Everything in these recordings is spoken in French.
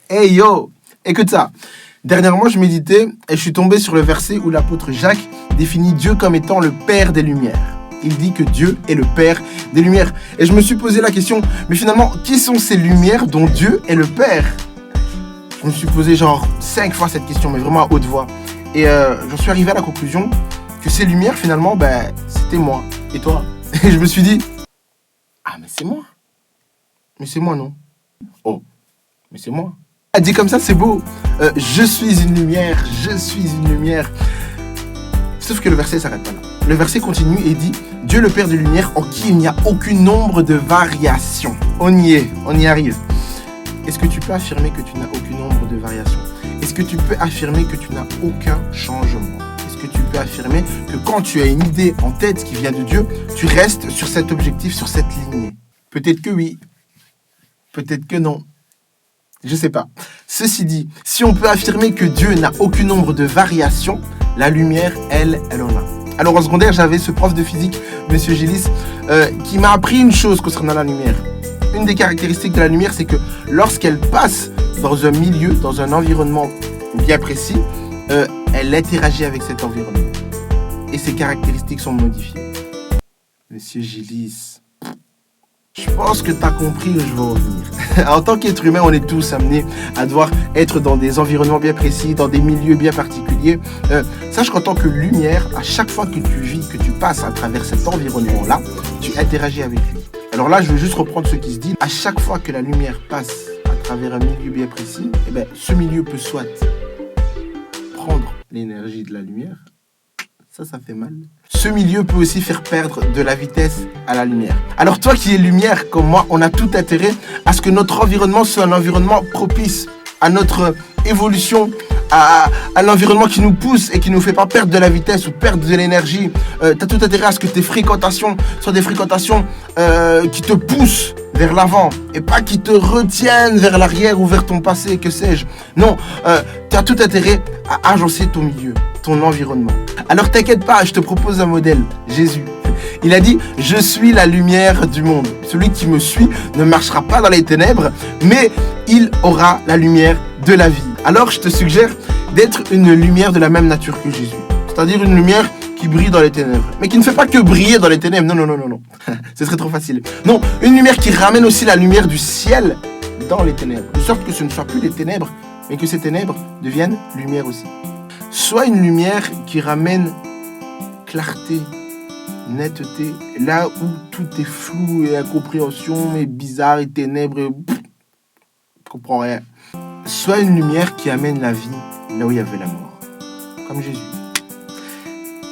Hey yo, écoute ça. Dernièrement, je méditais et je suis tombé sur le verset où l'apôtre Jacques définit Dieu comme étant le Père des Lumières. Il dit que Dieu est le Père des Lumières. Et je me suis posé la question, mais finalement, qui sont ces lumières dont Dieu est le Père? Je me suis posé genre 5 fois cette question, mais vraiment à haute voix. Et j'en suis arrivé à la conclusion que ces lumières, finalement, c'était moi et toi. Et je me suis dit, ah, mais c'est moi. Mais c'est moi, non? Oh, mais c'est moi. Ah, dit comme ça, c'est beau. Je suis une lumière, je suis une lumière. Sauf que le verset s'arrête pas là. Le verset continue et dit Dieu le Père de lumière en qui il n'y a aucun nombre de variations. On y arrive. Est-ce que tu peux affirmer que tu n'as aucun nombre de variations? Est-ce que tu peux affirmer que tu n'as aucun changement? Est-ce que tu peux affirmer que quand tu as une idée en tête qui vient de Dieu, tu restes sur cet objectif, sur cette lignée? Peut-être que oui, peut-être que non. Je sais pas. Ceci dit, si on peut affirmer que Dieu n'a aucun nombre de variations, la lumière, elle en a. Alors en secondaire, j'avais ce prof de physique, Monsieur Gélis, qui m'a appris une chose concernant la lumière. Une des caractéristiques de la lumière, c'est que lorsqu'elle passe dans un milieu, dans un environnement bien précis, elle interagit avec cet environnement. Et ses caractéristiques sont modifiées. Monsieur Gélis, je pense que tu as compris où je veux en venir. En tant qu'être humain, on est tous amenés à devoir être dans des environnements bien précis, dans des milieux bien particuliers. Sache qu'en tant que lumière, à chaque fois que tu vis, que tu passes à travers cet environnement-là, tu interagis avec lui. Alors là, je veux juste reprendre ce qui se dit. À chaque fois que la lumière passe à travers un milieu bien précis, ce milieu peut soit prendre l'énergie de la lumière. Ça fait mal. Ce milieu peut aussi faire perdre de la vitesse à la lumière. Alors toi qui es lumière comme moi, on a tout intérêt à ce que notre environnement soit un environnement propice à notre évolution, à l'environnement qui nous pousse et qui ne nous fait pas perdre de la vitesse ou perdre de l'énergie. Tu as tout intérêt à ce que tes fréquentations soient des fréquentations qui te poussent vers l'avant et pas qui te retiennent vers l'arrière ou vers ton passé, que sais-je. Non, tu as tout intérêt à agencer ton milieu, ton environnement. Alors t'inquiète pas, je te propose un modèle, Jésus. Il a dit, je suis la lumière du monde. Celui qui me suit ne marchera pas dans les ténèbres, mais il aura la lumière de la vie. Alors je te suggère d'être une lumière de la même nature que Jésus. C'est-à-dire une lumière qui brille dans les ténèbres. Mais qui ne fait pas que briller dans les ténèbres. Non. Ce serait trop facile. Non, une lumière qui ramène aussi la lumière du ciel dans les ténèbres. De sorte que ce ne soit plus des ténèbres, mais que ces ténèbres deviennent lumière aussi. Soit une lumière qui ramène clarté, netteté, là où tout est flou et incompréhension et bizarre et ténèbres et je comprends rien. Soit une lumière qui amène la vie là où il y avait la mort, comme Jésus.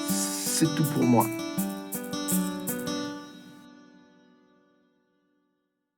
C'est tout pour moi.